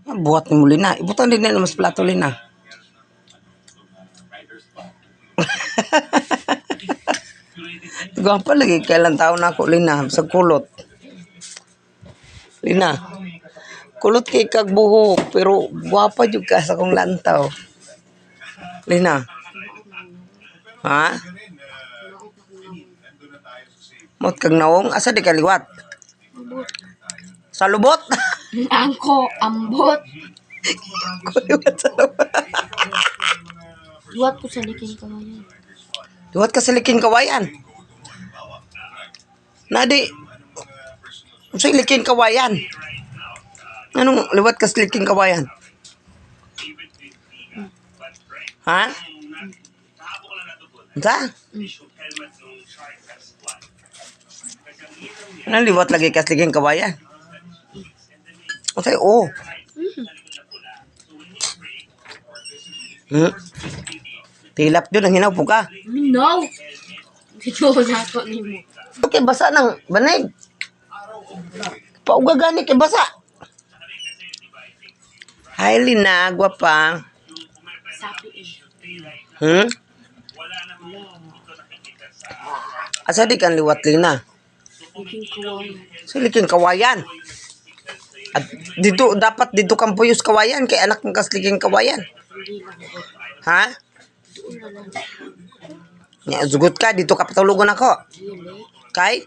Buhat ni muli na. Ibutan din na mas plato lina. Gwapa lagi kailan taon na ako lina sa kulot. Lina. Kulot kay kag buhok pero gwapa jud ka sa kong lantaw. Lina. Ha? Mot kag nawong asa di kaliwat? Sa lubot. Angko, ambot. Kuliwat sa lubot. Duwat ko sa liking kawayan. Duwat ka sa liking kawayan. Nadi. Sa liking kawayan. Anong liwat ka sa liking kawayan? Ha? Sa? Anong liwat lagi ka sa liking kawayan? Okay, oh. Tilap yun, ang hinaw po ka. No! Dito na ako ni mo. Okay, basa ng banig. Pauga gani kay basa. Hi, Lina, gwapa. Sapi eh. Asa di kan liwat, Lina? Liking kawayan. Sa liking kawayan. At dito, dapat dito kang puyos kawayan kay anak ng kasliking kawayan. Hindi lang ako. Ha? Doon na lang. Nya, zugot ka, dito ka patulugon ako. Dili. Kay?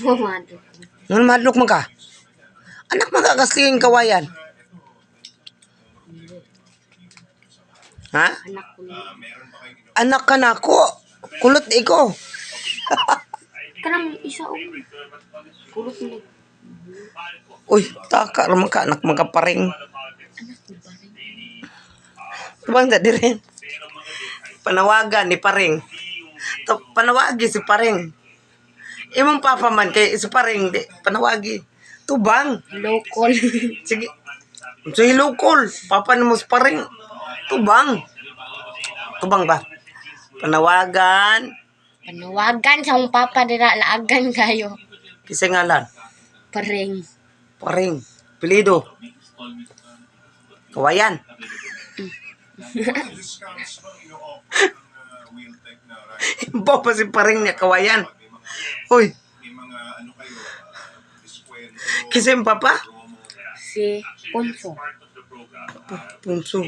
Mamado. Nung madlok mo ka? Anak mga kasliking kawayan. Ha? Anak ko na. Anak ka na ako. Kulot iko. Kanang isa o. Kulot na. Uy, taka raman ka, anak mga paring. Anak ko ba rin? Tubang na rin. Panawagan ni paring. Panawagi si paring. Imong papa man kay si paring di panawagi. Tubang. Local. Sige. Sige local. Papa ni mo si paring. Tubang. Tubang ba? Panawagan. Panawagan sa mong papa dira laagan kayo. Kisay ngalan. Paring. Paring. Pilido. Kawayan. Iba pa si paring niya kawayan. Uy. Kisay ang papa? Si Ponso. Punso.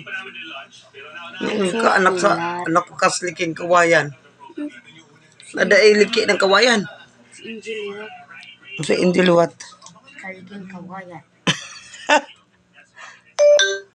Ka anak ko kasliking kawayan. Nadailiki ng kawayan. Si Angel Liwat. Sa indiluwat. Kaliging kawayan.